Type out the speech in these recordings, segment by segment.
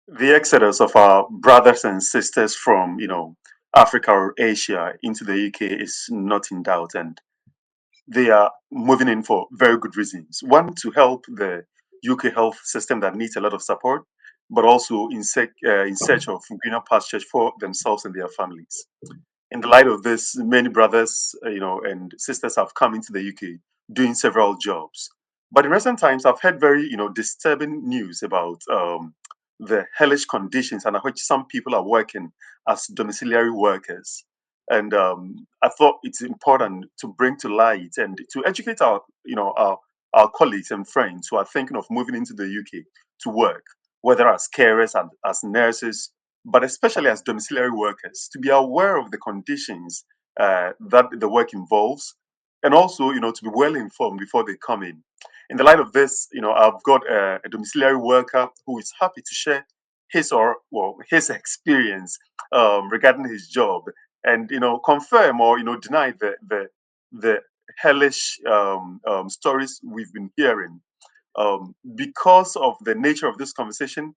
The exodus of our brothers and sisters from, Africa or Asia into the UK is not in doubt, and they are moving in for very good reasons. One, to help the UK health system that needs a lot of support, but also in search of greener pastures for themselves and their families. In the light of this, many brothers, and sisters have come into the UK doing several jobs. But in recent times, I've heard very, disturbing news about the hellish conditions under which some people are working as domiciliary workers. And I thought it's important to bring to light and to educate our colleagues and friends who are thinking of moving into the UK to work, whether as carers and as nurses, but especially as domiciliary workers, to be aware of the conditions that the work involves, and also, to be well informed before they come in. In the light of this, I've got a domiciliary worker who is happy to share his experience regarding his job, and confirm or deny the hellish stories we've been hearing. Because of the nature of this conversation,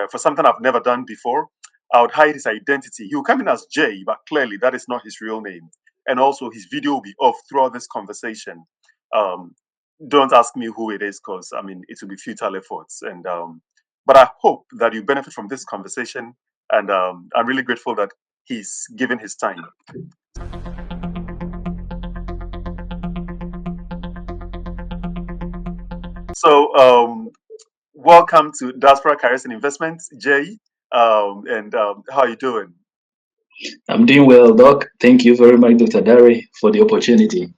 for something I've never done before, I would hide his identity. He will come in as Jay, but clearly that is not his real name. And also, his video will be off throughout this conversation. Um, don't ask me who it is, because I mean it will be futile efforts. And but I hope that you benefit from this conversation, and I'm really grateful that he's given his time. So, welcome to Diaspora Careers and Investments, Jay. And how are you doing? I'm doing well, Doc. Thank you very much, Dr. Dari, for the opportunity.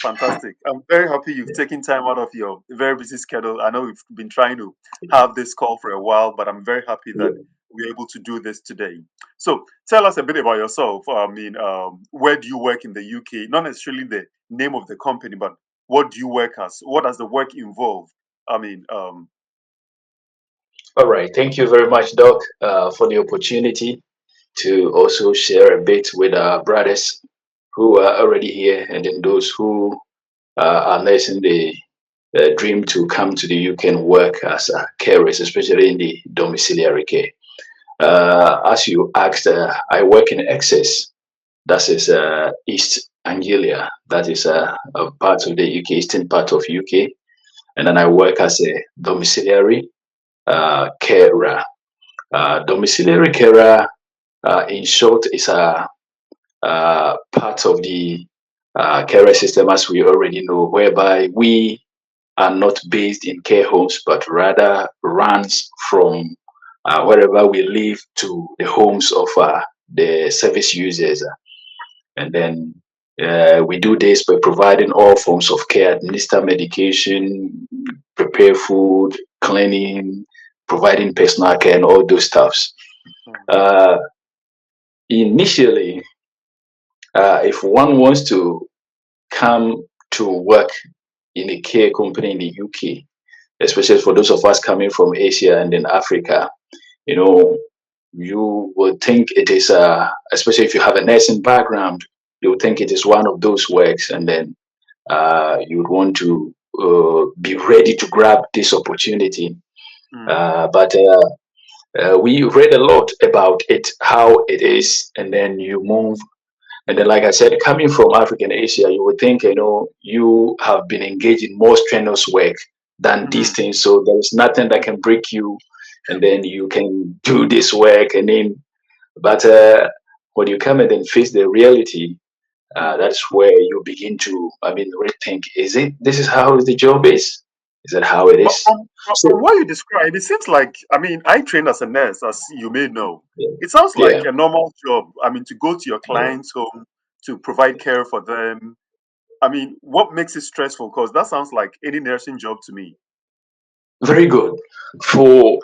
Fantastic. I'm very happy you've taken time out of your very busy schedule. I know we've been trying to have this call for a while, but I'm very happy that we're able to do this today. So, tell us a bit about yourself. I mean, where do you work in the UK? Not necessarily the name of the company, but what do you work as? What does the work involve? I mean, All right. Thank you very much, Doc, for the opportunity to also share a bit with our brothers who are already here and then those who are nursing the dream to come to the UK and work as carers, especially in the domiciliary care. As you asked, I work in Excess. That is East Anglia. That is a part of the UK, eastern part of UK. And then I work as a domiciliary carer. Domiciliary carer, in short, is a part of the carer system, as we already know, whereby we are not based in care homes, but rather runs from wherever we live to the homes of the service users. And then we do this by providing all forms of care, administer medication, prepare food, cleaning, providing personal care, and all those stuffs. mm, Uh, Initially, if one wants to come to work in a care company in the UK, especially for those of us coming from Asia and then Africa, you know, you would think it is, especially if you have a nursing background, you would think it is one of those works, and then you would want to be ready to grab this opportunity. mm, But we read a lot about it, how it is, and then you move. And then, like I said, coming from African Asia, you would think, you have been engaged in more strenuous work than these mm, things. So there is nothing that can break you, and then you can do this work. But when you come and then face the reality, mm. that's where you begin to, I mean, rethink: is it? This is how the job is? Is that how it But is? from So what you describe, it seems like, I mean, I trained as a nurse, as you may know. yeah, It sounds like yeah, a normal job. I mean, to go to your yeah. client's home to provide care for them. I mean, what makes it stressful? Because that sounds like any nursing job to me. Very good. For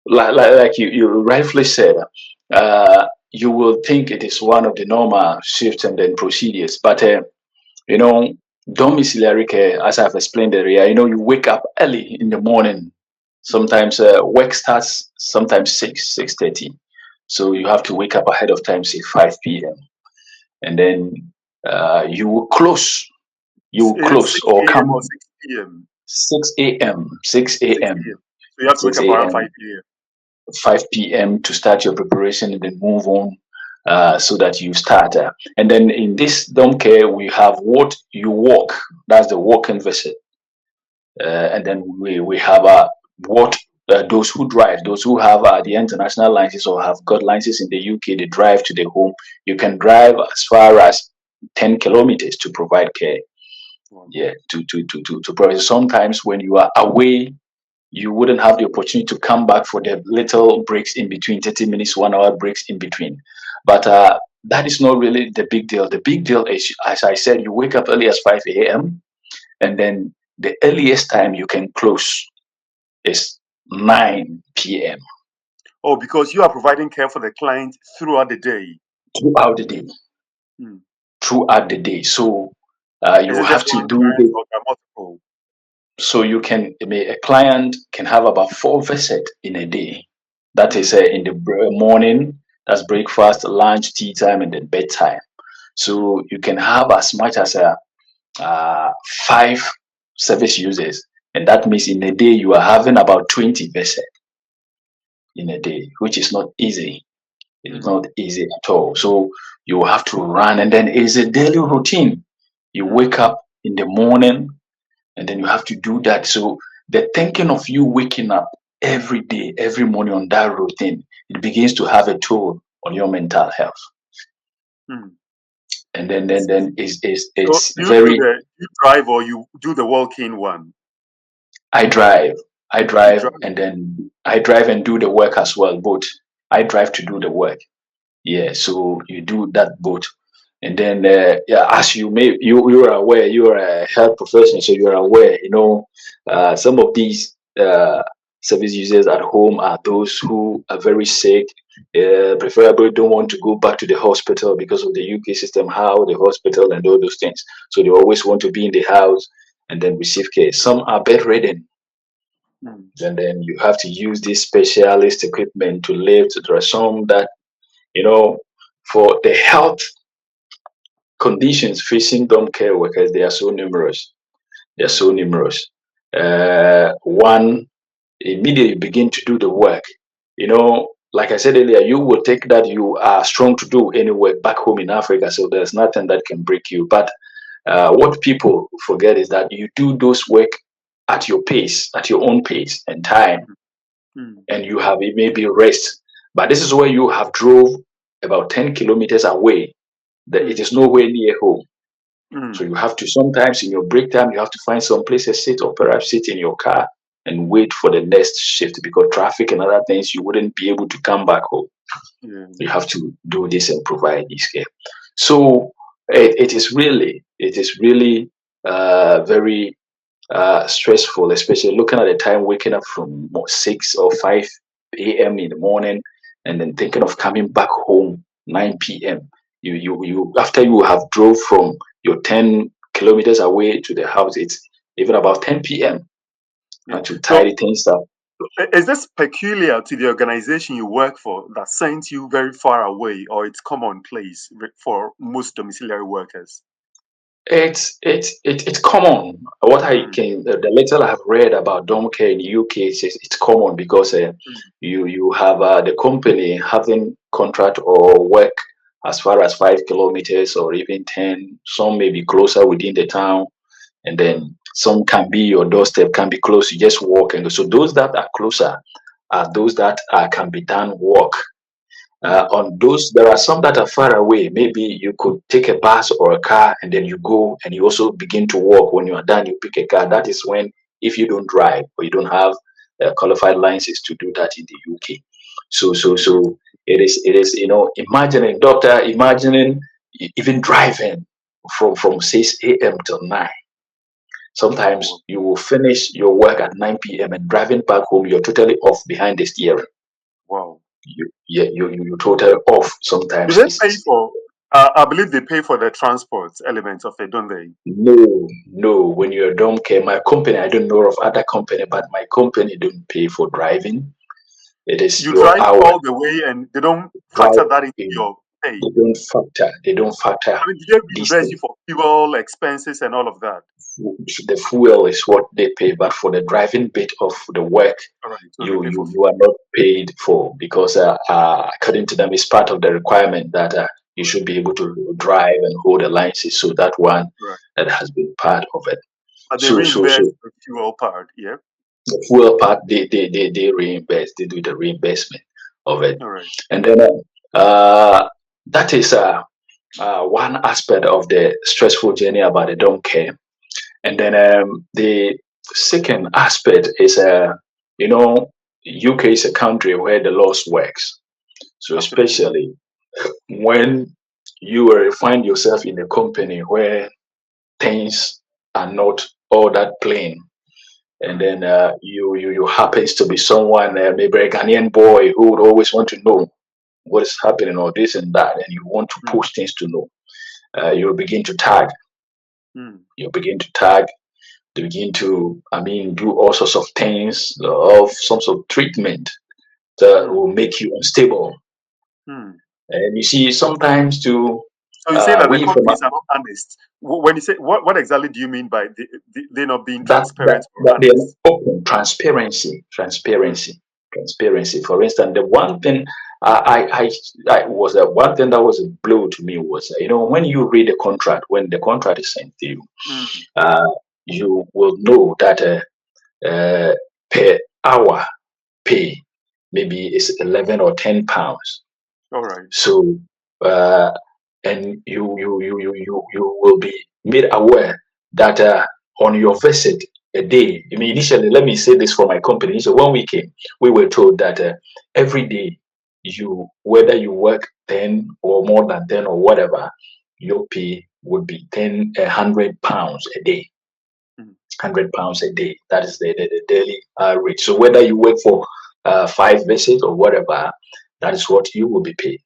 like you rightfully said, you will think it is one of the normal shifts and then procedures, but you know, domiciliary care, as I've explained earlier, you wake up early in the morning. Sometimes work starts sometimes 6:30, so you have to wake up ahead of time, say 5 p.m., and then you will close. You will Is it close 6 or a.m. or come 6 p.m.? 6 a.m. 6 6 a.m. a.m. So you have to wake 6 up around a.m. 5 a.m. 5 p.m. to start your preparation and then move on, so that you start. And then in this dom care, we have what you walk. That's the walking visit. And then we have what those who drive, those who have the international licenses or have got licenses in the UK, they drive to the home. You can drive as far as 10 kilometers to provide care. Wow. Yeah, to provide. Sometimes when you are away, you wouldn't have the opportunity to come back for the little breaks in between, 30 minutes, 1 hour breaks in between. But that is not really the big deal. The big deal is, as I said, you wake up early as 5 a.m. and then the earliest time you can close is 9 p.m. Oh, because you are providing care for the client throughout the day. throughout the day. Hmm. Throughout the day. So Is you it have just to one do client the, or there are multiple? so you can, a client can have about 4 visits in a day. That Hmm. is in the morning, that's breakfast, lunch, tea time, and then bedtime. So you can have as much as 5 service users, and that means in a day you are having about 20 visits in a day, which is not easy. It's Hmm. not easy at all. So you have to run, and then it's a daily routine. You Hmm. wake up in the morning, and then you have to do that. So the thinking of you waking up every day, every morning on that routine, it begins to have a toll on your mental health. Hmm. And then So it's you do very. you drive or you do the walk-in one? I drive, I You drive, drive. and then I drive and do the work as well. Both. I drive to do the work. Yeah, so you do that both. And then yeah, as you are aware, you are a health professional, so you are aware, some of these service users at home are those who are very sick, preferably don't want to go back to the hospital because of the UK system, how the hospital and all those things. So they always want to be in the house and then receive care. Some are bedridden, Hmm. and then you have to use this specialist equipment to lift. There are some that, you know, for the health conditions facing dumb care workers, they are so numerous. They are Hmm. so numerous. One, immediately you begin to do the work. Like I said earlier, you will take that you are strong to do any work back home in Africa, so there's nothing that can break you. But what people forget is that you do those work at your pace, at your own pace and time, Hmm. and you have maybe rest. But this is where you have drove about 10 kilometers away. That it Hmm. is nowhere near home. So Hmm. you have to, sometimes in your break time, you have to find some place to sit, or perhaps sit in your car and wait for the next shift, because traffic and other things, you wouldn't be able to come back home. Yeah. You have to do this and provide this care. So it is really very stressful, especially looking at the time, waking up from 6 or 5 a.m. in the morning, and then thinking of coming back home 9 p.m. You after you have drove from your 10 kilometers away to the house, it's even about 10 p.m. Yeah. and to So tidy things up. is this peculiar to the organization you work for that sent you very far away, or it's commonplace for most domiciliary workers? It's common. What I Hmm. can the little I have read about dom care in the UK is it's common because Hmm. you have the company having contract or work as far as 5 kilometers or even 10. Some may be closer within the town, and Hmm. then some can be your doorstep, can be close. You just walk and go. So those that are closer are those that can be done walk. Hmm. On those, there are some that are far away. Maybe you could take a bus or a car and then you go and you also begin to walk. When you are done, you pick a car. That is when, if you don't drive or you don't have qualified licenses to do that in the UK. So it is imagining, doctor, imagining even driving from 6 a.m. till 9. Wow. Sometimes you will finish your work at 9 p.m. and driving back home, you're totally off behind the steering. Wow. You totally off. Do Sometimes they pay it's for? I believe they pay for the transport element of it, don't they? no. When you're a dumb care, my company, I don't know of other company, but my company don't pay for driving. It is You your drive hour all the way, and they don't factor drive that into in. your pay. They don't factor I mean, do they these reimburse things. you for fuel expenses and all of that? The fuel is what they pay, but for the driving bit of the work, All right. So they you pay for you fuel. you are not. paid for because according to them, it's part of the requirement that you should be able to drive and hold a license. So that one Right. that has been part of it. But they So reimburse the fuel part. Yeah. the fuel part they reimburse, they do the reimbursement of it, All right. and then that is one aspect of the stressful journey about the don't care. And then the second aspect is, you know, UK is a country where the laws works. So Absolutely. especially when you find yourself in a company where things are not all that plain, and Mm, then you happens to be someone, maybe a Ghanaian boy who would always want to know what is happening or this and that, and you want to mm, push things to know. You begin to tag. mm, You begin to tag. They begin to, I mean, do all sorts of things, of some sort of treatment that mm, will make you unstable. mm. And you see, sometimes to So you say that the we from companies are not honest. When you say what exactly do you mean by they not being that transparent or that they're honest? open transparency, Mm, transparency. For instance, the one thing I was the one thing that was a blow to me was, when you read the contract, when the contract is sent to you, mm. uh, you will know that uh, per hour pay maybe it's 11 or 10 pounds. All right. So uh, and you will be made aware that on your visit a day, I mean, initially, let me say this for my company. So when we came, we were told that every day, whether you work 10 or more than 10 or whatever, your pay would be 100 pounds a day. Mm, 100 pounds a day. That is the daily rate. So whether you work for 5 visits or whatever, that is what you will be paid.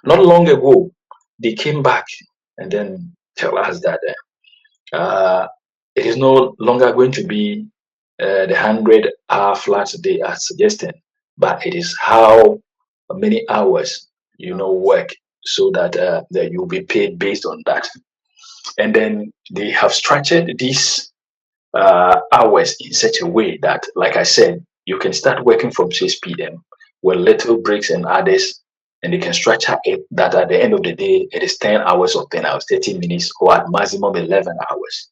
Not mm, long ago, they came back and then tell us that uh, it is no longer going to be the 100-hour flat day as suggested, but it is how many hours hours. work, so that you'll be paid based on that. And then they have structured this hours in such a way that, like I said, you can start working from 6 p.m. with little breaks and others, and they can structure it that at the end of the day, it is 10 hours or 10 hours, 30 minutes, or at maximum 11 hours.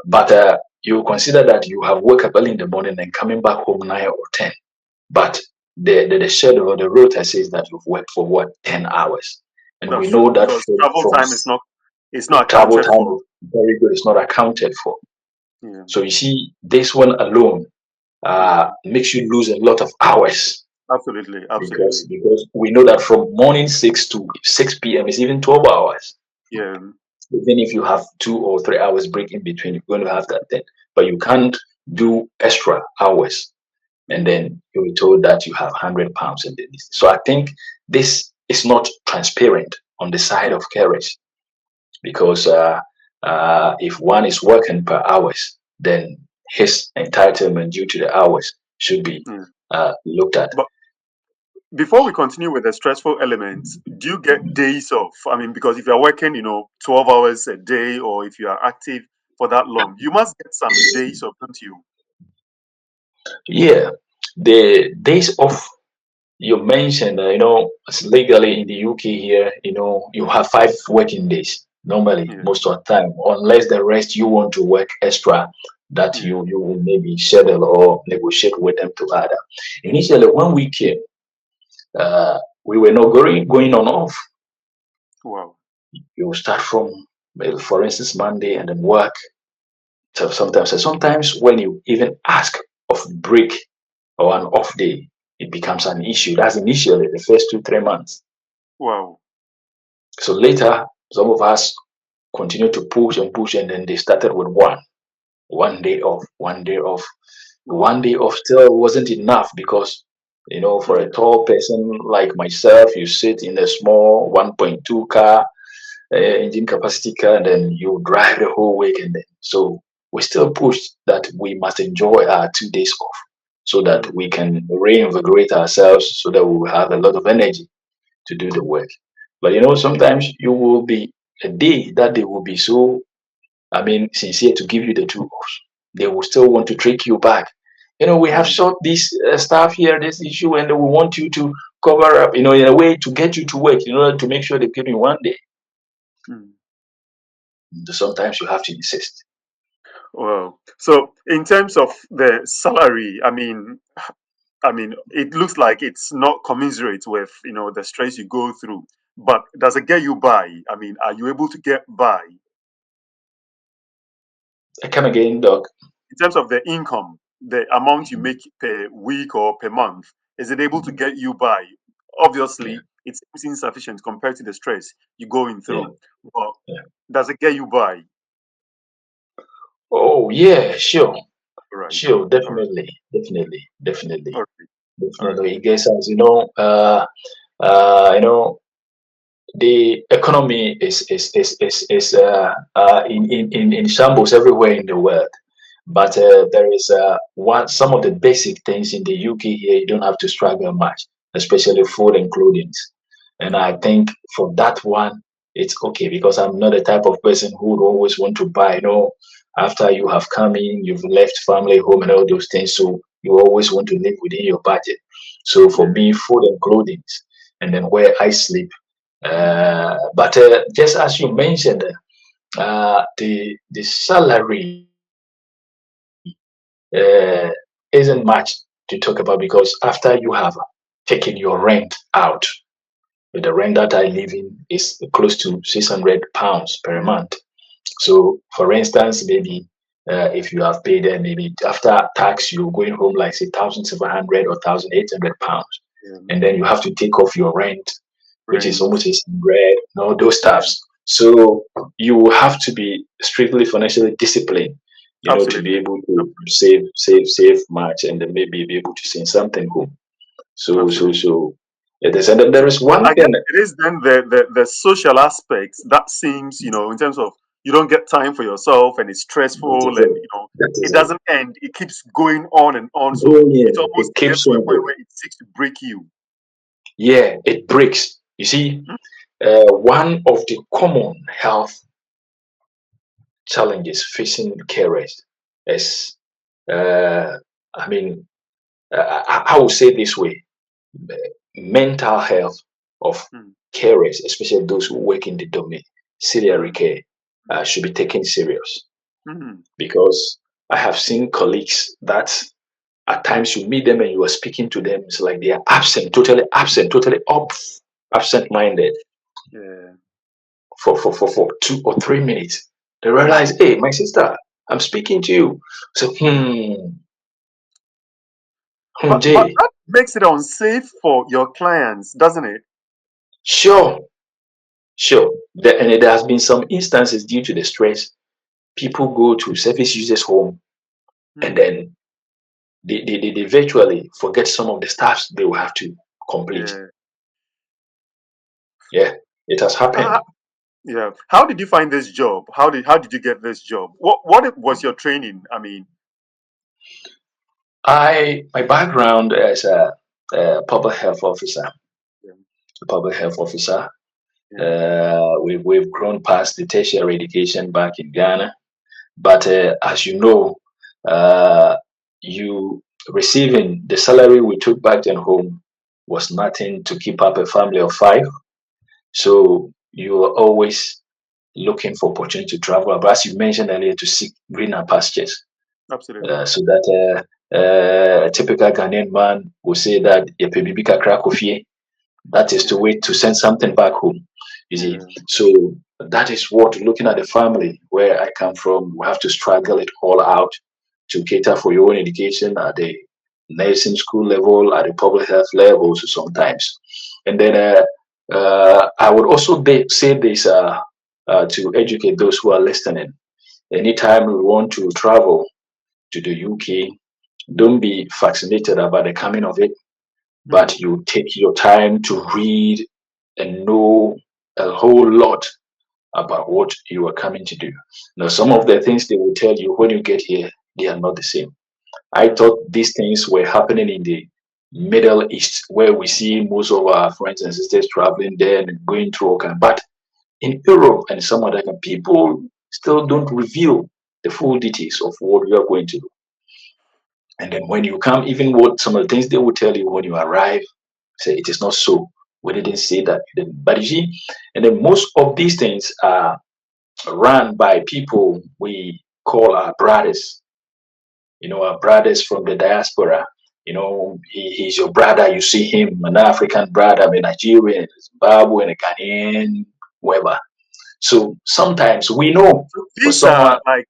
But you consider that you have woke up early in the morning and coming back home 9 or 10. But the schedule or the rota says that you've worked for what, 10 hours. And we That's know true that because from, travel from time is not travel accounted time for. is very good, it's not accounted for. Yeah. So you see, this one alone Mm, makes you lose a lot of hours, absolutely. because Absolutely. because we know that from morning 6 to 6 p.m. is even 12 hours. Yeah. Even if you have 2 or 3 hours break in between, you're going to have that then. But you can't do extra hours, and Mm, then you're told that you have 100 pounds in this. So I think this is not transparent on the side mm, of carriage, because if one is working per hours, then his entitlement due to the hours should be yeah. looked at. But before we continue with the stressful elements, do you get days off? I mean, because if you're working, 12 hours a day, or if you are active for that long, you must get some days off, don't you? Yeah, the days off you mentioned, it's legally in the UK here, you have 5 working days normally, Yeah. most of the time, unless the rest you want to work extra, that Yeah. you will maybe schedule or negotiate with them to add. Initially, when we came, we were not going on off. Wow. You start from, well, for instance, Monday and then work till sometimes. So sometimes when you even ask of break or an off day, it becomes an issue. That's initially the first 2 3 months. Wow. So later, some of us continue to push and push, and then they started with one day off, one day off. One Wow. day off still wasn't enough, because for a Yeah. tall person like myself, you sit in a small 1.2 car, engine capacity car, and then you drive the whole week, and then so we still push that we must enjoy our 2 days off, so that Mm, we can reinvigorate ourselves, so that we will have a lot of energy to do the work. But sometimes you will be a day that they will be so, I mean, sincere to give you the 2 offs. They will still want to trick you back. We have Mm, shot this staff here, this issue, and we want you to cover up, in a way to get you to work in order to make sure they give you one day. mm. Sometimes you have to insist. Well, so in terms of the salary, I mean, it looks like it's not commensurate with the stress you go through. But does it get you by? I mean, are you able to get by I come again, Doc. in terms of the income, the amount you make per week or per month? Is it able to get you by? Yeah, Obviously, it seems insufficient compared to the stress you're going yeah, through. But yeah. does it get you by? Oh, yeah, sure, All right, sure, all right, definitely, definitely, all definitely, right, all right. definitely. It gets us, you know, the economy is in shambles everywhere in the world. But there is some of the basic things in the UK here you don't have to struggle much, especially food and clothing. And I think for that one, it's okay because I'm not the type of person who would always want to buy, after you have come in, you've left family, home, and all those things. So you always want to live within your budget. So for Yeah. me, food and clothing, and then where I sleep. But just as you mentioned, the salary uh, isn't much to talk about because after you have taken your rent out, the rent that I live in is close to £600 per month. So, for instance, maybe if you have paid maybe after tax, you're going home like say 1,700 or £1,800, Yeah. and then you have to take off your rent, which is Rent. almost 600, those Yeah. stuffs. So you have to be strictly financially disciplined, to be Absolutely. able to Absolutely. save much, and then maybe be able to send something home. Absolutely. It is, and then there is But one I guess thing. it is then the social aspects that seems, in terms of you don't get time for yourself and it's That stressful is and it. That it is it. doesn't end. It keeps going on and on. So Oh it yeah, almost it gets keeps to a on point going. where it seeks to break you. Yeah, it breaks. You see, Mm, one of the common health challenges facing carers is, uh, I mean, I will say this way: mental health of mm, carers, especially those who work in the domiciliary mm, care, mm, should be taken serious mm. because I have seen colleagues that at times you meet them and you are speaking to them, it's like they are absent, totally absent minded Yeah. for 2 or 3 minutes. They realize, Mm. hey, my sister, I'm speaking to you. So, But Jay, that makes it unsafe for your clients, doesn't it? sure, sure. And there has been some instances due to the stress, people go to service users' home and Mm. then they virtually forget some of the tasks they will have to complete. Yeah. Yeah, it has happened. Ah, yeah. How did you find this job? How did you get this job? What was your training? I mean, My background as a public health officer, yeah, a public health officer. yeah. We've grown past the tertiary education back in Ghana, but as you know, uh, you receiving the salary we took back then home was nothing to keep up a family of five. So you are always looking for opportunity to travel, but as you mentioned earlier, to seek greener pastures. Absolutely. So that a typical Ghanaian man will say that "Yɛpɛ biribi kakra kɔ fie." That is to Yeah. wait to send something back home. You see, Yeah. so that is what looking at the family where I come from, we have to struggle it all out to cater for your own education at the nursing school level, at the public health levels sometimes. And then I would also say this to educate those who are listening. Anytime we want to travel to the UK, don't be fascinated about the coming of it, but Mm. you take your time to read and know a whole lot about what you are coming to do. Now, some of Mm. the things they will tell you when you get here, they are not the same. I Mm. thought these things were happening in the Middle East, where we see most of our friends and sisters traveling there and going through all kind. But in Europe and some other people still don't reveal the full details of what we are going to do. And then when you come, even what some of the things they will tell you when you arrive, say it is not so. We didn't say that. But you see, and then most of these things are run by people we call our brothers. Our brothers from the diaspora. He's your brother. You see him, an African brother, a Nigerian, Zimbabwean, a Ghanaian, whoever. So sometimes we know So for these someone. are like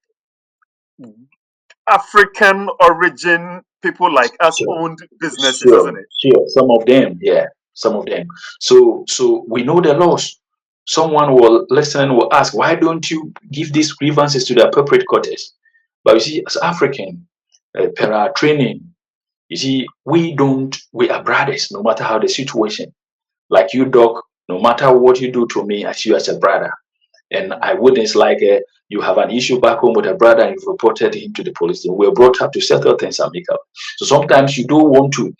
African origin people like us Sure, owned businesses, sure, isn't it? sure. Some of them, yeah, some of them. So we know the laws. Someone will listen, will ask, why don't you give these grievances to the appropriate courts? But you see, as African, per our training, you see, we are brothers, no matter how the situation. Like you, Doc, no matter what you do to me, I see you as a brother. And Mm. I wouldn't like you have an issue back home with a brother and you've reported him to the police. We are brought up to settle things and make up. So sometimes you don't want to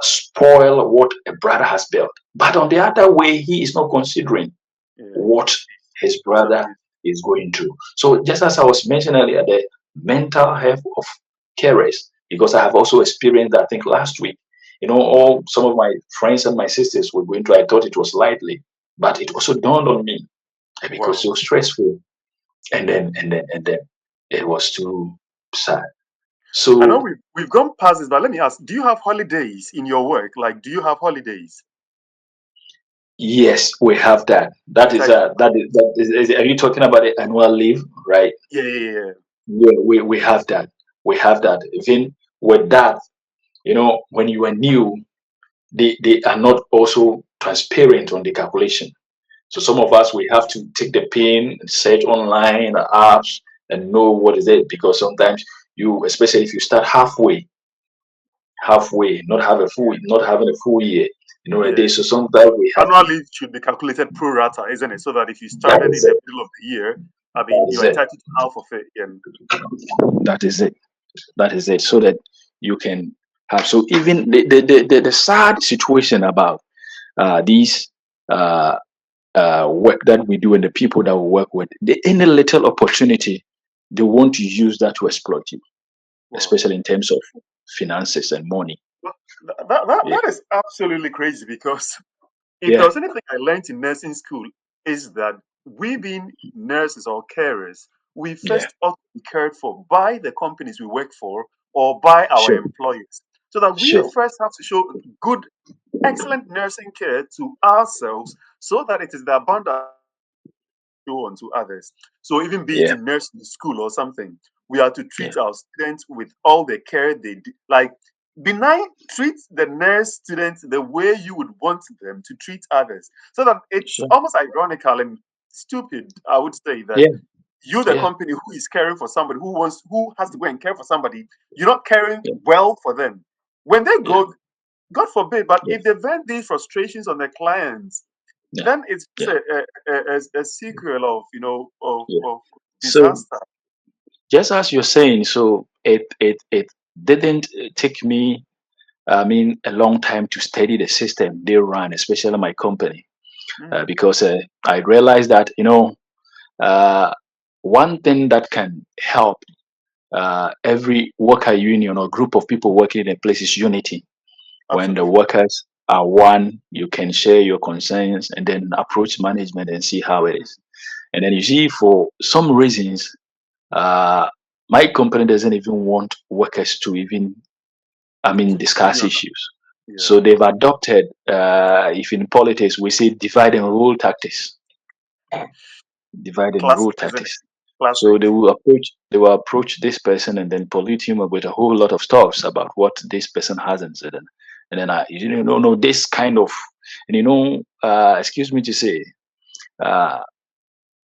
spoil what a brother has built. But on the other way, he is not considering Yeah, what his so brother is going through. So just as I was mentioning earlier, the mental health of carers, because I have also experienced that, I think last week. All some of my friends and my sisters were going through. I thought it was lightly, but it also dawned on me because wow. it was stressful, and then it was too sad. I know So we've gone past this, but let me ask: do you have holidays in your work? Like, do you have holidays? yes, we have that. That Which is I are you talking about the annual leave, right? yeah, yeah, yeah. Yeah, we have that. We have that. Even with that, when you are new, they are not also transparent on the calculation. So some of us we have to take the pain and search online apps and know what is it, because sometimes you, especially if you start halfway, not having a full year, a Yeah. day. So sometimes we have Annual to. leave should be calculated pro rata, isn't it? So that if you That started is in the it. middle of the year, I That mean, is you're it. entitled to half of it. And That is it. That is it. So that you can have. So even the sad situation about these uh, work that we do and the people that we work with, any little opportunity, they want to use that to exploit you, wow. especially in terms of finances and money. Well, that Yeah. that is absolutely crazy because if there Yeah. was anything I learned in nursing school is that we being nurses or carers, we Yeah. first ought to be cared for by the companies we work for or by our Sure. employers. So that we Sure. first have to show good, excellent nursing care to ourselves so that it is the abundance show on to others. So even be it Yeah. in nursing school or something, we are to Yeah. treat our students with all the care they like benign treat the nurse students the way you would want them to treat others. So that it's Sure. almost ironical and stupid, I would say, that Yeah. you, the Yeah. company who is caring for somebody who has to go and care for somebody, you're not caring Yeah. well for them. When they Yeah. go, God forbid, but Yeah. if they vent these frustrations on their clients, Yeah. then it's just Yeah. a sequel of Yeah. of So disaster. just as you're saying, so it didn't take me, I mean, a long time to study the system they run, especially my company, Mm, because I realized that uh, one thing that can help every worker union or group of people working in a place is unity. When the absolutely. workers are one, you can share your concerns and then approach management and see how it Mm, is. And then you see, for some reasons, uh, my company doesn't even want workers to even, I mean, to bring discuss up, issues. yeah, So they've adopted, if in politics we say divide and rule tactics, divide and rule classic, isn't it? tactics. So Classic. they will approach this person and then pollute him with a whole lot of stuffs about what this person hasn't said. And then I, no, this kind of, and excuse me to say, uh,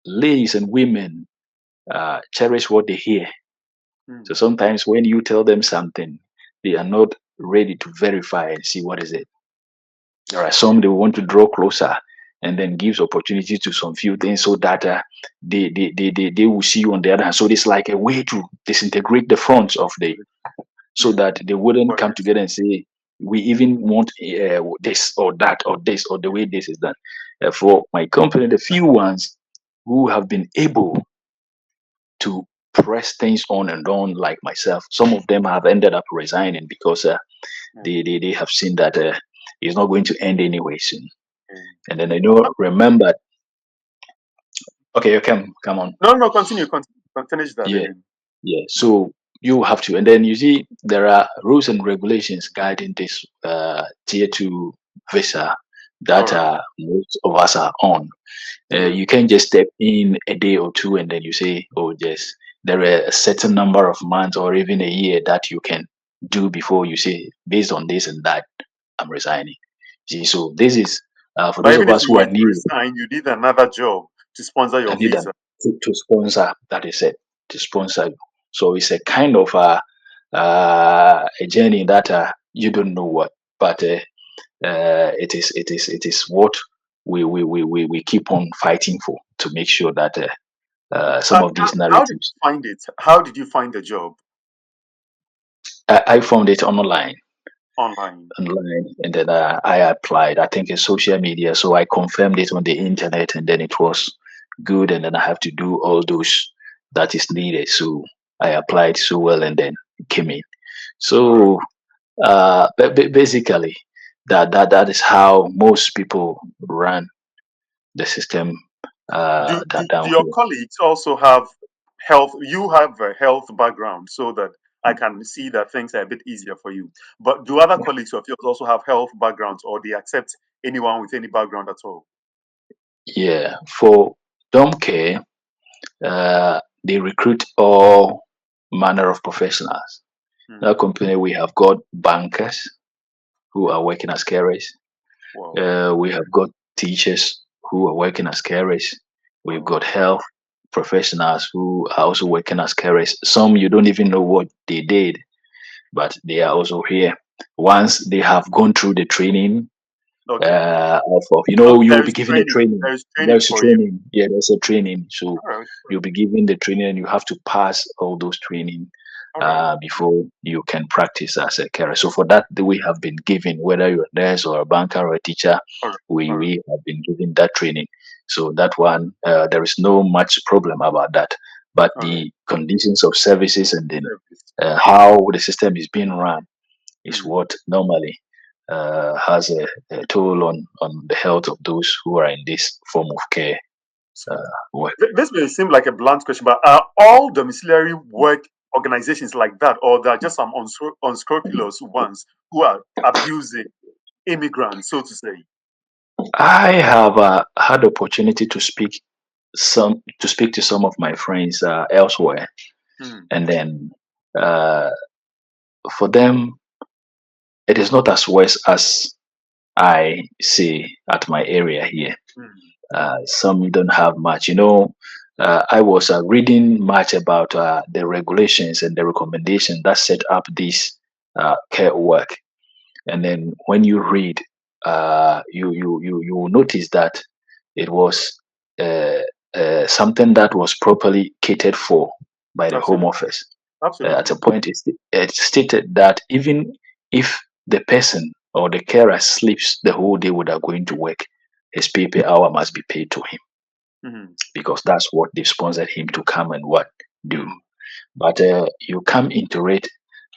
ladies and women cherish what they hear. So Mm, sometimes when you tell them something, they are not ready to verify and see what is it. There are some they want to draw closer and then gives opportunity to some few things so that they will see you on the other hand. So it's like a way to disintegrate the front of the, so mm, that they wouldn't come workers. together and say we even want this or that or this or the way this is done. For my company, the few ones who have been able to press things on and on like myself. Some of them have ended up resigning because mm, they have seen that it's not going to end anyway soon. mm. And then I know remember. Okay, you come on. No, no, continue, continue, finish that, and Yeah, then. yeah. So you have to, and then you see there are rules and regulations guiding this tier 2 visa All that right. most of us are on. Mm. You can't just step in a day or two and then you say, oh, yes, there are a certain number of months or even a year that you can do before you say, based on this and that, I'm resigning. See, so this is for But those of even if us you who were are to new. resign, you need another job to sponsor I your need them visa. to sponsor. That is it, to sponsor you. So it's a kind of a journey that you don't know what, but it is what we keep on fighting for to make sure that some of these How did you narratives. find it? How did you find the job I found it online? online, and then I applied. I think it's social media, so I confirmed it on the internet, and then it was good, and then I have to do all those that is needed. So I applied so well, and then it came in. All right. So basically, that is how most people run the system Do down your here. colleagues also have health? You have a health background, so that I can see that things are a bit easier for you. But do other colleagues of yours also have health backgrounds, or they accept anyone with any background at all? Yeah, for dom care, they recruit all manner of professionals. In our Hmm. company, we have got bankers who are working as carers. Wow. We have got teachers who are working as carers. We've Wow. got health professionals who are also working as carers. Some you don't even know what they did, but they are also here. Once they have gone through the training, Okay. of So you'll there be is given a training. training. There is training There's a for you. training. Yeah, there's a training. So All right. you'll be given the training, and you have to pass all those training All right. before you can practice as a carer. So for that, we have been given, whether you're a nurse or a banker or a teacher, All right. All right. we have been given that training. So that one, there is no much problem about that. But All right. the conditions of services and then Service. how the system is being run is Hmm. what normally has a toll on the health of those who are in this form of care So work. this may seem like a blunt question, but are all domiciliary work organizations like that, or there are just some unscrupulous ones who are abusing immigrants, so to say? I have had opportunity to speak to some of my friends elsewhere, Hmm. and then uh, for them it is not as worse as I see at my area here. Hmm. Some don't have much. I was reading much about the regulations and the recommendation that set up this care work. And then when you read, you will notice that it was uh, something that was properly catered for by the Home Absolutely. Office. At Absolutely. a point, it stated that even if the person or the carer sleeps the whole day without going to work, his pay per hour must be paid to him Hmm. because that's what they've sponsored him to come and what do. Hmm. But you come into it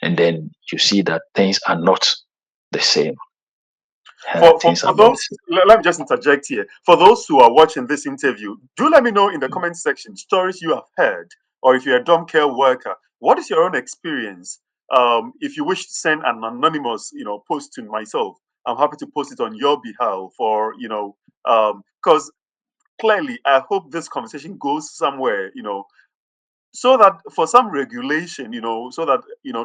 and then you see that things are not the same. Things are For not the those, same. let me just interject here. For those who are watching this interview, do let me know in the comment section stories you have heard, or if you're a dom care worker, what is your own experience? If you wish to send an anonymous, post to myself, I'm happy to post it on your behalf. For because clearly, I hope this conversation goes somewhere. So that for some regulation, so that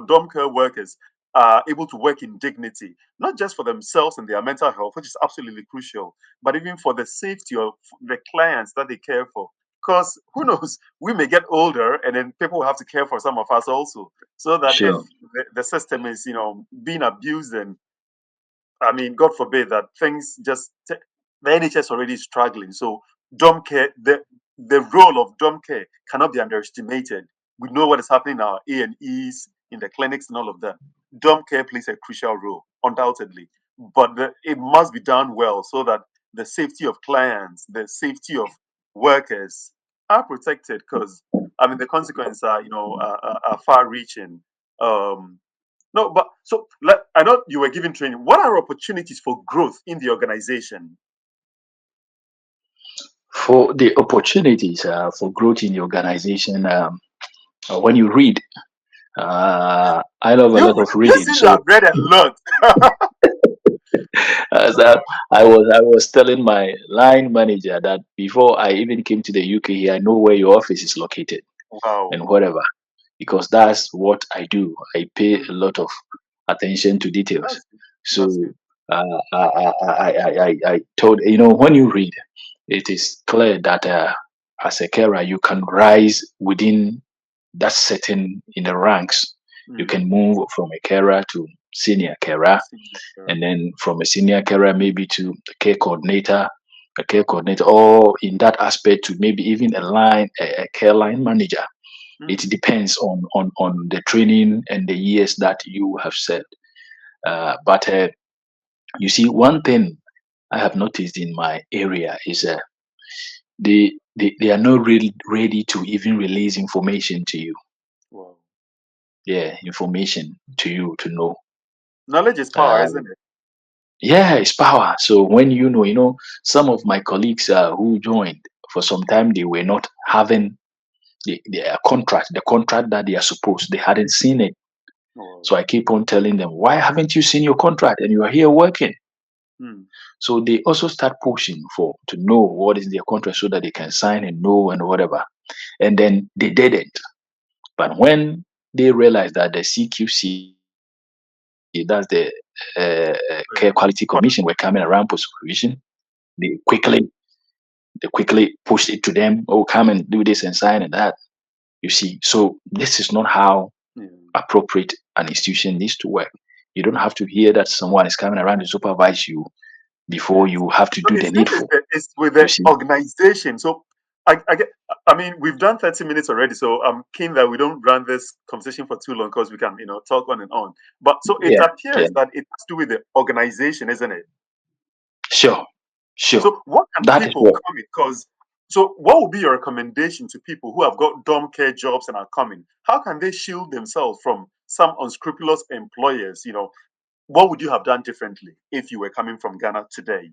dom care workers are able to work in dignity, not just for themselves and their mental health, which is absolutely crucial, but even for the safety of the clients that they care for. Because who knows, we may get older, and then people will have to care for some of us also. So that if Sure. the system is, being abused, and I mean, God forbid that things the NHS already is struggling. So dom care, the role of dom care cannot be underestimated. We know what is happening in our A&Es, in the clinics, and all of that. Dom care plays a crucial role, undoubtedly, but it must be done well so that the safety of clients, the safety of workers are protected. Because I mean, the consequences are, are far-reaching. Um, no, but so I know you were given training. What are opportunities for growth in the organization? For the opportunities for growth in the organization, when you read, I love a lot of You reading. seem to have So read a lot. as I was telling my line manager that before I even came to the UK, I know where your office is located Wow. and whatever, because that's what I do. I pay a Hmm. lot of attention to details. That's good. That's So good. I told, when you read, it is clear that as a carer you can rise within that setting in the ranks. You Hmm. can move from a carer to senior carer, Signature. and then from a senior carer maybe to a care coordinator, or in that aspect to maybe even a care line manager. It Hmm. depends on the training and the years that you have said. But you see, one thing I have noticed in my area is they are not really ready to even release information to you. Wow. Yeah, information to you to know. Knowledge is power, Uh, isn't it? yeah, it's power. So when some of my colleagues who joined for some time, they were not having the contract that they are supposed. They hadn't seen it. Wow. So I keep on telling them, why haven't you seen your contract and you are here working? Hmm. So they also start pushing for to know what is their contract so that they can sign and know and whatever. And then they didn't. But when they realized that the CQC, that's the Care Quality Commission, were coming around for supervision, they quickly pushed it to them. Oh, come and do this and sign and that. You see, so this is not how Yeah. appropriate an institution needs to work. You don't have to hear that someone is coming around to supervise you before Yes. you have to So do the needful. it's with You the see? organization. So I get. I mean, we've done 30 minutes already, so I'm keen that we don't run this conversation for too long because we can, talk on and on. But so it Yeah, yeah. appears that it has to do with the organization, isn't it? Sure, sure. So what can That is people what. come in? Because so what would be your recommendation to people who have got dorm care jobs and are coming? How can they shield themselves from some unscrupulous employers? What would you have done differently if you were coming from Ghana today,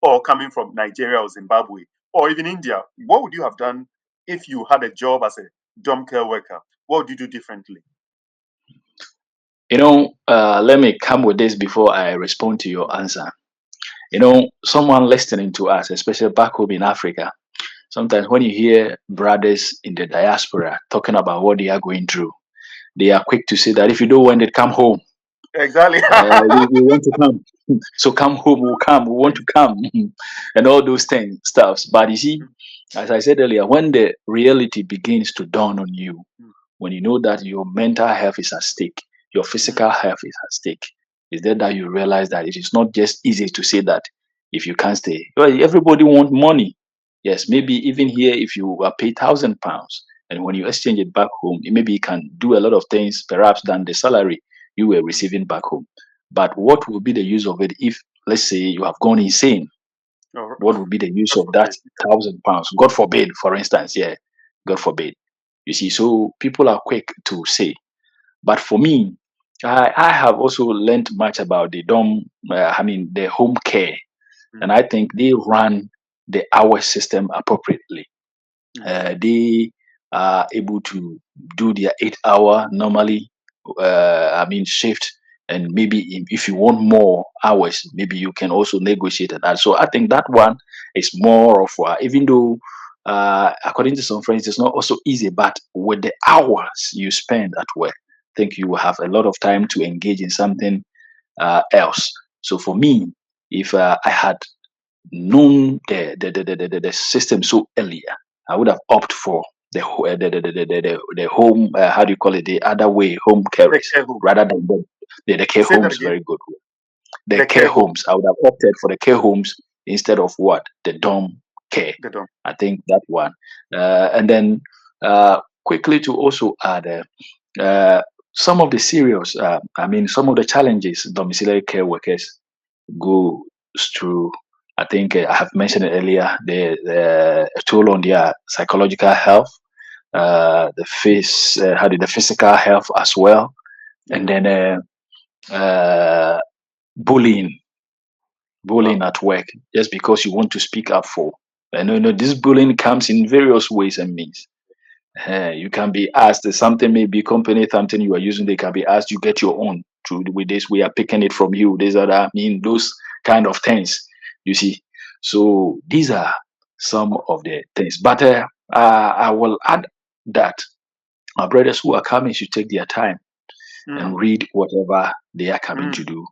or coming from Nigeria or Zimbabwe, or even India? What would you have done if you had a job as a dorm care worker? What would you do differently? Let me come with this before I respond to your answer. Someone listening to us, especially back home in Africa, sometimes when you hear brothers in the diaspora talking about what they are going through, they are quick to say that if you don't want it, come home. Exactly. We want to come. So come home, we'll come, we want to come, and all those things, stuffs. But you see, as I said earlier, when the reality begins to dawn on you, when you know that your mental health is at stake, your physical health is at stake, is then that you realize that it is not just easy to say that if you can't stay. Well, everybody want money. Yes, maybe even here, if you are paid £1,000, and when you exchange it back home, maybe you can do a lot of things, perhaps than the salary you were receiving back home. But what will be the use of it if, let's say, you have gone insane? Or, What would be the use God of that forbid. £1,000? God forbid, for instance, yeah, God forbid. You see, so people are quick to say. But for me, I have also learned much about the home care, and I think they run the hour system appropriately. They are able to do their 8 hour normally, shift, and maybe if you want more hours, maybe you can also negotiate that. So I think that one is more of even though according to some friends it's not also easy, but with the hours you spend at work, I think you will have a lot of time to engage in something else. So for me, if I had known the system so earlier, I would have opted for the home, how do you call it, the other way, home The carers, care home. rather than the care Say that homes. again. Very good. The The care care home. homes, I would have opted for the care homes instead of what, the dorm care. The dorm. I think that one. And then quickly to also add, some of the serious, some of the challenges domiciliary care workers go through. I think I have mentioned it earlier, the toll on their psychological health. the physical health as well, and Mm. then bullying, Wow. at work, just because you want to speak up for. And this bullying comes in various ways and means. You can be asked something, maybe company something you are using, they can be asked, you get your own to with this, we are picking it from you, this or that. I mean, those kind of things, you see. So these are some of the things. But I will add that our brothers who are coming should take their time and Mm. read whatever they are coming to Mm. do.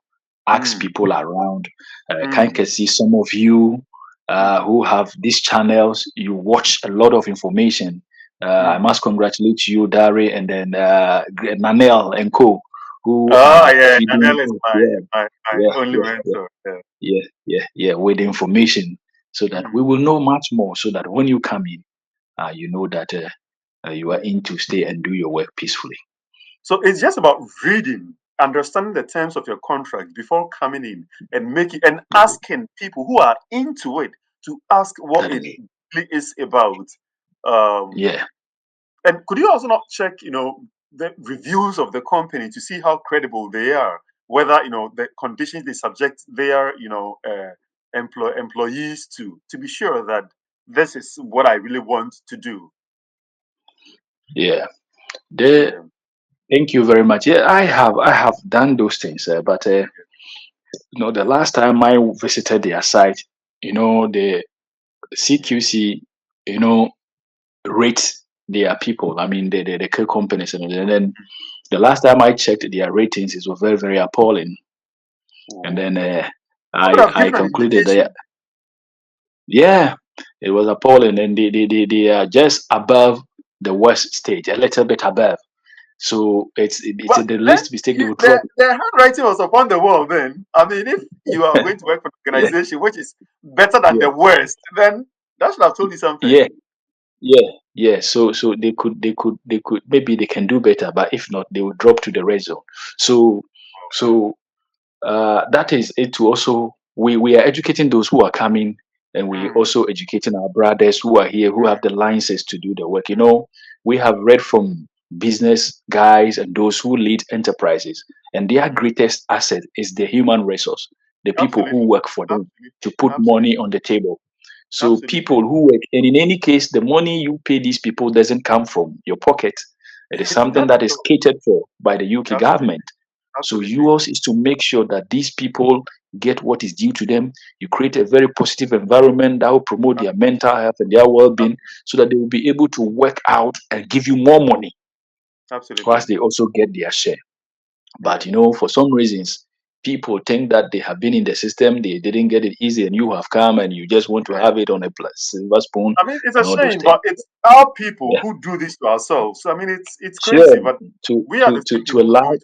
Ask Mm. people around. Mm. Can see some of you Mm. who have these channels, you watch a lot of information. I Mm. must congratulate you, Dari, and then Nanel and Co, who Oh are yeah, feeding Daniel is us, my yeah, only yeah, yeah, mentor. Yeah. with information, so that we Mm. will know much more, so that when you come in, you know that you are Mm. in to stay and do your work peacefully. So it's just about reading, understanding the terms of your contract before coming in and making and That is, asking people who are into it to ask what that it is, really is about. Um, yeah. and could you also not check, the reviews of the company to see how credible they are, whether the conditions they subject their employees to be sure that this is what I really want to do. Yeah. The Yeah. Thank you very much. Yeah, I have done those things, but the last time I visited their site, the CQC, you know, rates their people. I mean, the care companies, and then the last time I checked their ratings, it was very very appalling. And then Oh, that would have I given an concluded that, indication. yeah, it was appalling, and they are just above the worst stage, a little bit above. So it's But in the then least mistake they you, will drop. the handwriting was upon the wall. Then I mean, if you are going to work for an Yeah, organization which is better than yeah, the worst, then that should have told you something. yeah. Yeah, yeah. So they could maybe they can do better, but if not, they will drop to the red zone. So so that is it. To also, we are educating those who are coming, and we Mm, also educating our brothers who are here who have the licenses to do the work. We have read from business guys and those who lead enterprises, and their mm, greatest asset is the human resource, the people who absolutely, work for them to absolutely, put money absolutely, on the table. So absolutely. people who work, and in any case, the money you pay these people doesn't come from your pocket. It is something Not that at is all. catered for by the UK Absolutely, government. So absolutely, yours is to make sure that these people get what is due to them. You create a very positive environment that will promote their absolutely, mental health and their well-being, absolutely, so that they will be able to work out and give you more money, whilst absolutely. they also get their share. But Yeah. for some reasons, people think that they have been in the system, they didn't get it easy, and you have come and you just want to have it on a silver spoon I mean, it's a and all those shame, things. but it's our people Yeah, who do this to ourselves. I mean, it's crazy, sure. but To we are to the to same to a people who do large it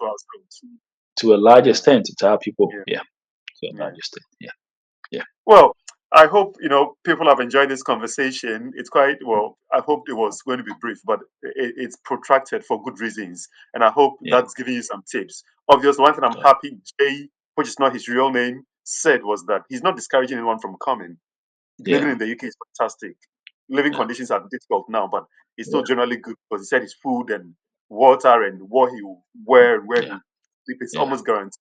to ourselves. Yeah, extent, it's our people. yeah, Yeah, to a yeah. large extent. Yeah, yeah, Well, I hope people have enjoyed this conversation. It's quite well. I hope it was going to be brief, but it's protracted for good reasons, and I hope yeah, that's giving you some tips. Obviously, one thing I'm yeah, happy Jay, which is not his real name, said was that he's not discouraging anyone from coming. yeah, Living in the UK is fantastic. Living yeah, conditions are difficult now, but it's still yeah, generally good because he said his food and water and what he will wear and where he yeah, will sleep is yeah, almost guaranteed.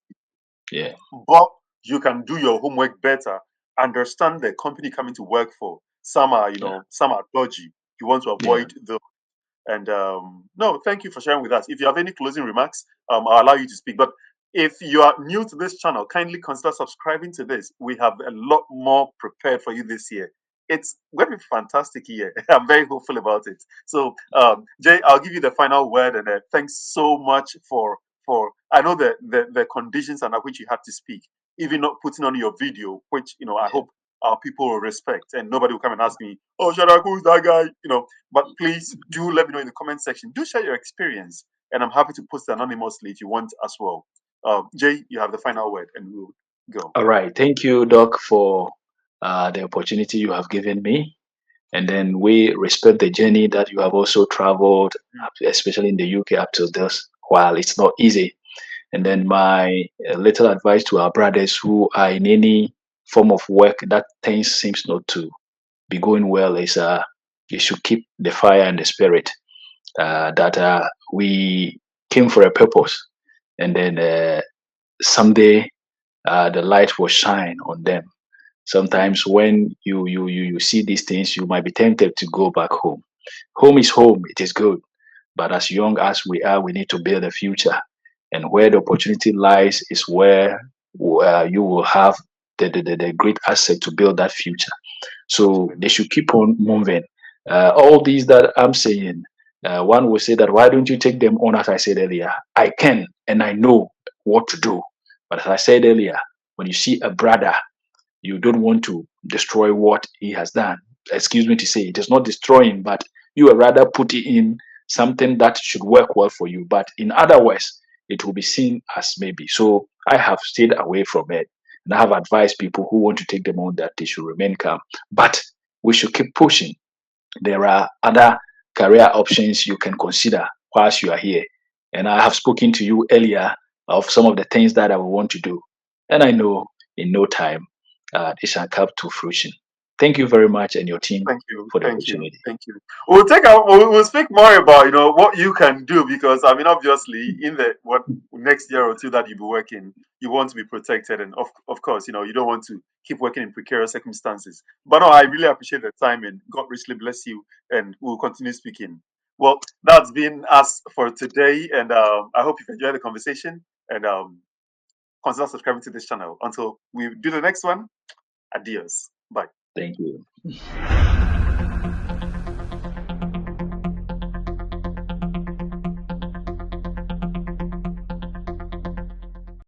yeah, But you can do your homework better. Understand the company coming to work for. Some are, yeah, some are dodgy. You want to yeah. avoid the. And no, thank you for sharing with us. If you have any closing remarks, I'll allow you to speak. But if you are new to this channel, kindly consider subscribing to this. We have a lot more prepared for you this year. It's going to be a fantastic year. I'm very hopeful about it. So, Jay, I'll give you the final word, and thanks so much for. I know the conditions under which you had to speak, even not putting on your video, which I Yeah. hope our people will respect, and nobody will come and ask me, "Oh, Shadrach, who's that guy?" But please do let me know in the comment section. Do share your experience, and I'm happy to post it anonymously if you want as well. Jay, you have the final word, and we'll go. All right. Thank you, Doc, for the opportunity you have given me. And then we respect the journey that you have also traveled, especially in the UK up to this. While it's not easy. And then Mm, my little advice to our brothers who are in any form of work that things seems not to be going well is you should keep the fire and the spirit. that we came for a purpose, and then someday the light will shine on them. Sometimes when you see these things, you might be tempted to go back home. Home is home, it is good. But as young as we are, we need to build a future. And where the opportunity lies is where you will have the great asset to build that future. So they should keep on moving. All these that I'm saying, one will say that why don't you take them on? As I said earlier, I can and I know what to do. But as I said earlier, when you see a brother, you don't want to destroy what he has done. Excuse me to say, it is not destroying, but you would rather put it in something that should work well for you. But in other words, it will be seen as maybe. So I have stayed away from it. And I have advised people who want to take them on that they should remain calm. But we should keep pushing. There are other career options you can consider whilst you are here. And I have spoken to you earlier of some of the things that I will want to do. And I know in no time it shall come to fruition. Thank you very much and your team Thank you, for the thank you, opportunity. thank you. We'll speak more about what you can do, because I mean obviously in the what next year or two that you'll be working, you want to be protected, and of course you don't want to keep working in precarious circumstances. But no, I really appreciate the time, and God richly bless you, and we'll continue speaking. Well, that's been us for today, and I hope you've enjoyed the conversation, and consider subscribing to this channel. Until we do the next one, adios, bye. Thank you.